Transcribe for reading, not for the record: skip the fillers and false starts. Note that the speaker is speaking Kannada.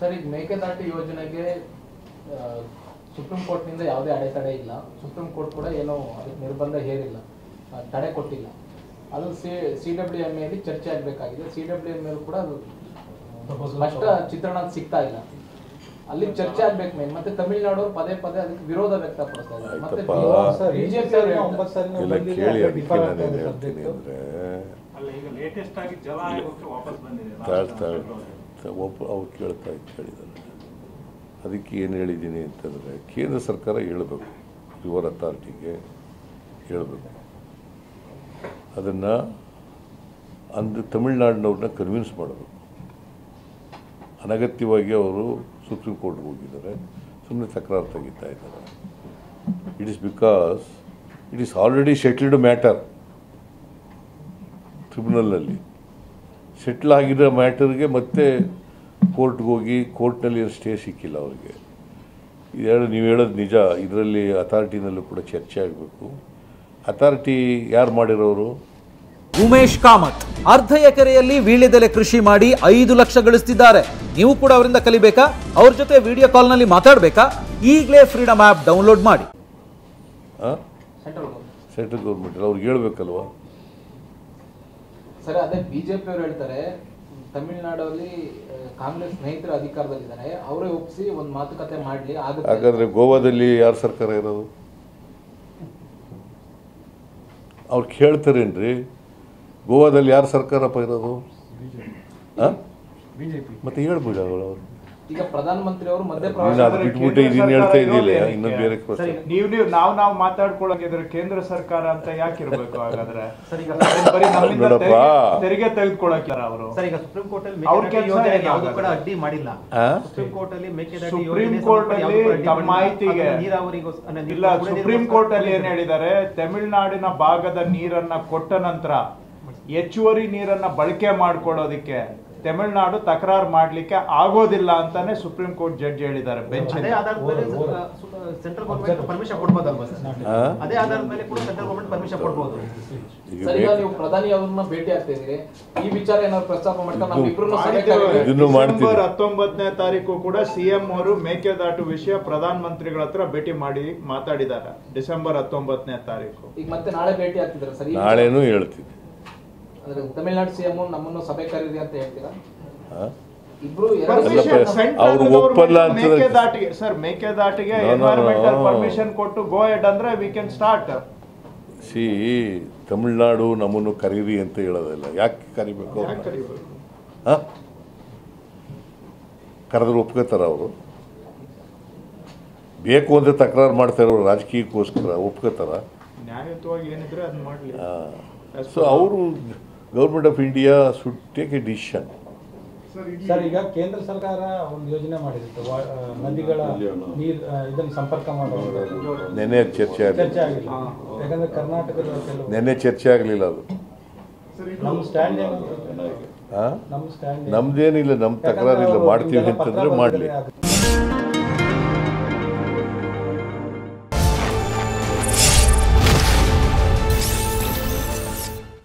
ಸರ್, ಈಗ ಮೇಕೆದಾಟು ಯೋಜನೆಗೆ ಸುಪ್ರೀಂ ಕೋರ್ಟ್ನಿಂದ ಯಾವುದೇ ಅಡೆತಡೆ ಇಲ್ಲ. ಸುಪ್ರೀಂ ಕೋರ್ಟ್ ಕೂಡ ಏನೋ ಅದಕ್ಕೆ ನಿರ್ಬಂಧ ಹೇರಿಲ್ಲ, ತಡೆ ಕೊಟ್ಟಿಲ್ಲ. ಅದು CWMA ಅಲ್ಲಿ ಚರ್ಚೆ ಆಗಬೇಕಾಗಿದೆ. CWMA ಕೂಡ ಅದು ಸ್ಪಷ್ಟ ಚಿತ್ರಣ ಸಿಗ್ತಾ ಇಲ್ಲ. ಅಲ್ಲಿ ಚರ್ಚೆ ಆಗ್ಬೇಕು ಮೇನ್. ಮತ್ತೆ ತಮಿಳುನಾಡು ಪದೇ ಪದೇ ಅದಕ್ಕೆ ವಿರೋಧ ವ್ಯಕ್ತಪಡಿಸ್ತಾ ಇದ್ದಾರೆ. ಮತ್ತೆ ಬಿಜೆಪಿ ಅವ್ರು ಕೇಳಿದ್ದಾರೆ. ಅದಕ್ಕೆ ಏನು ಹೇಳಿದ್ದೀನಿ ಅಂತಂದರೆ, ಕೇಂದ್ರ ಸರ್ಕಾರ ಹೇಳಬೇಕು, ರಿವರ್ ಅಥಾರಿಟಿಗೆ ಹೇಳಬೇಕು. ಅದನ್ನು ತಮಿಳ್ನಾಡಿನವ್ರನ್ನ ಕನ್ವಿನ್ಸ್ ಮಾಡಬೇಕು. ಅನಗತ್ಯವಾಗಿ ಅವರು ಸುಪ್ರೀಂ ಕೋರ್ಟ್ಗೆ ಹೋಗಿದ್ದಾರೆ, ಸುಮ್ಮನೆ ತಕರಾರು ತೆಗಿತಾ ಇದ್ದಾರೆ. It is because it is already settled matter. ಟ್ರಿಬ್ಯುನಲ್ನಲ್ಲಿ ಸೆಟ್ಲ್ ಆಗಿರೋ ಮ್ಯಾಟರ್ಗೆ ಮತ್ತೆ ಕೋರ್ಟ್ಗೆ ಹೋಗಿ ಕೋರ್ಟ್ನಲ್ಲಿ ಏನು ಸ್ಟೇ ಸಿಕ್ಕಿಲ್ಲ ಅವರಿಗೆ. ನೀವು ಹೇಳೋದು ನಿಜ. ಇದರಲ್ಲಿ ಅಥಾರಿಟಿನಲ್ಲೂ ಕೂಡ ಚರ್ಚೆ ಆಗಬೇಕು. ಅಥಾರಿಟಿ ಯಾರು ಮಾಡಿರೋರು? ಉಮೇಶ್ ಕಾಮತ್ ಅರ್ಧ ಎಕರೆಯಲ್ಲಿ ವೀಳ್ಯದೆಲೆ ಕೃಷಿ ಮಾಡಿ 5 ಲಕ್ಷ ಗಳಿಸ್ತಿದ್ದಾರೆ. ನೀವು ಕೂಡ ಅವರಿಂದ ಕಲಿಬೇಕಾ? ಅವ್ರ ಜೊತೆ ವಿಡಿಯೋ ಕಾಲ್ನಲ್ಲಿ ಮಾತಾಡಬೇಕಾ? ಈಗಲೇ ಫ್ರೀಡಮ್ ಆ್ಯಪ್ ಡೌನ್ಲೋಡ್ ಮಾಡಿ. ಸೆಂಟ್ರಲ್ ಗೌರ್ಮೆಂಟ್ ಅವ್ರಿಗೆ ಹೇಳ್ಬೇಕಲ್ವಾ? ಸರ್, ಅದೇ ಬಿಜೆಪಿ ಅವರು ಹೇಳ್ತಾರೆ ತಮಿಳುನಾಡಲ್ಲಿ ಕಾಂಗ್ರೆಸ್ ಸ್ನೇಹಿತರು ಅಧಿಕಾರದಲ್ಲಿದ್ದಾರೆ, ಅವರೇ ಒಪ್ಪಿಸಿ ಒಂದು ಮಾತುಕತೆ ಮಾಡಲಿ. ಹಾಗಾದ್ರೆ ಗೋವಾದಲ್ಲಿ ಯಾರು ಸರ್ಕಾರ ಇರೋದು? ಅವ್ರು ಕೇಳ್ತಾರೇನ್ರಿ? ಗೋವಾದಲ್ಲಿ ಯಾರು ಸರ್ಕಾರಪ್ಪ ಇರೋದು? ಮತ್ತೆ ಹೇಳ್ಬಿಡ ಅವರು. ಈಗ ಪ್ರಧಾನಮಂತ್ರಿ ಅವರು ಬಿಟ್ಬಿಟ್ಟು ಇದನ್ನ ಹೇಳ್ತಾ ಇದೆಯಲ್ಲ, ಇನ್ನೊಂದು ಬೇರೆ ನಾವು ಮಾತಾಡ್ಕೊಳ್ಳೋಂಗಿದ್ರೆ ಕೇಂದ್ರ ಸರ್ಕಾರ ಅಂತ ಯಾಕೆ ಇರಬೇಕು? ಹಾಗಾದ್ರೆ ತೆರಿಗೆ ತೆಗೆದುಕೊಳ್ಳೋಕೆ ಅವರು ಸುಪ್ರೀಂ ಕೋರ್ಟ್ ಅಲ್ಲಿ ತಮ್ಮ ಮಾಹಿತಿಗೆ ಇಲ್ಲ. ಸುಪ್ರೀಂ ಕೋರ್ಟ್ ಅಲ್ಲಿ ಏನ್ ಹೇಳಿದ್ದಾರೆ, ತಮಿಳುನಾಡಿನ ಭಾಗದ ನೀರನ್ನ ಕೊಟ್ಟ ನಂತರ ಹೆಚ್ಚುವರಿ ನೀರನ್ನ ಬಳಕೆ ಮಾಡ್ಕೊಳ್ಳೋದಿಕ್ಕೆ ತಮಿಳುನಾಡು ತಕರಾರು ಮಾಡ್ಲಿಕ್ಕೆ ಆಗೋದಿಲ್ಲ ಅಂತಾನೆ ಸುಪ್ರೀಂ ಕೋರ್ಟ್ ಜಡ್ಜ್ ಹೇಳಿದ್ದಾರೆ. ಬೆಂಚ್ ಸೆಂಟ್ರಲ್ ಗವರ್ನಮೆಂಟ್ ಪರ್ಮಿಷನ್ ಕೊಡಬಹುದಲ್ವಾ ಸರ್? ಅದೇ ಆಧಾರದ ಮೇಲೆ ಕೂಡ ಸೆಂಟ್ರಲ್ ಗವರ್ನಮೆಂಟ್ ಪರ್ಮಿಷನ್ ಕೊಡಬಹುದು. ಸರ್, ಈಗ ನೀವು ಪ್ರಧಾನಿ ಅವರನ್ನ ಭೇಟಿ ಆಗ್ತಾ ಇದ್ದೀರಿ, ಈ ವಿಚಾರ ಏನಾದ್ರು ಪ್ರಸ್ತಾಪ ಮಾಡ್ತಾರೆ? ಡಿಸೆಂಬರ್ 19ನೇ ತಾರೀಕು ಕೂಡ ಸಿಎಂ ಅವರು ಮೇಕೆದಾಟು ವಿಷಯ ಪ್ರಧಾನ ಮಂತ್ರಿಗಳ ಹತ್ರ ಭೇಟಿ ಮಾಡಿ ಮಾತಾಡಿದ್ದಾರೆ. ಡಿಸೆಂಬರ್ 19ನೇ ತಾರೀಕು. ಈಗ ಮತ್ತೆ ನಾಳೆ ಭೇಟಿ ಆಗ್ತಿದ್ದಾರೆ ಸರ್? ನಾಳೆನೂ ಹೇಳ್ತೀನಿ. ತಮಿಳುನಾಡು ಸಿಎಂ ನಮ್ಮನ್ನು ಸಭೆ ಕರೀರಿ ಅಂತ ಹೇಳ್ತೀರಾ? ಮೇಕೆದಾಟಿಗೆ ಎನ್ವೈರನ್ಮೆಂಟಲ್ ಪರ್ಮಿಷನ್ ಕೊಟ್ಟು ಗೋ ಹೆಡ್ ಅಂದ್ರೆ we can start. C Tamil Nadu ನಮ್ಮನ್ನು ಕರೀರಿ ಅಂತ ಹೇಳೋದಿಲ್ಲ. ಯಾಕೆ ಕರಿಬೇಕು? ಕರೆದ್ರೆ ಒಪ್ಕೋತಾರ ಅವರು? ಬೇಕು ಅಂತ ತಕರಾರು ಮಾಡ್ತಾ ಇರೋರು ರಾಜಕೀಯಕ್ಕೋಸ್ಕರ ಒಪ್ಕೋತಾರ? ನ್ಯಾಯಯುತವಾಗಿ ಏನಿದ್ರೆ ಅದನ್ನ ಮಾಡಲಿ. ಸೊ ಅವರು government of India should take A decision. Sir, ಈಗ ಕೇಂದ್ರ ಸರ್ಕಾರ ಒಂದು ಯೋಜನೆ ಮಾಡಿರುತ್ತೆ, ನದಿಗಳ ನೀರು ಇದನ್ನು ಸಂಪರ್ಕ ಮಾಡುವ. ನೆನ್ನೆ ಚರ್ಚೆ ಆಗಿಲ್ಲ, ಯಾಕಂದ್ರೆ ಕರ್ನಾಟಕದ ನೆನ್ನೆ ಚರ್ಚೆ ಆಗಲಿಲ್ಲ. ಅದು ನಮ್ಮ ಸ್ಟ್ಯಾಂಡ್ ನಮ್ದೇನಿಲ್ಲ, ನಮ್ಮ ತಕರಾರಿಲ್ಲ. ಮಾಡ್ತೀವಿ ಅಂತಂದ್ರೆ ಮಾಡಲಿ.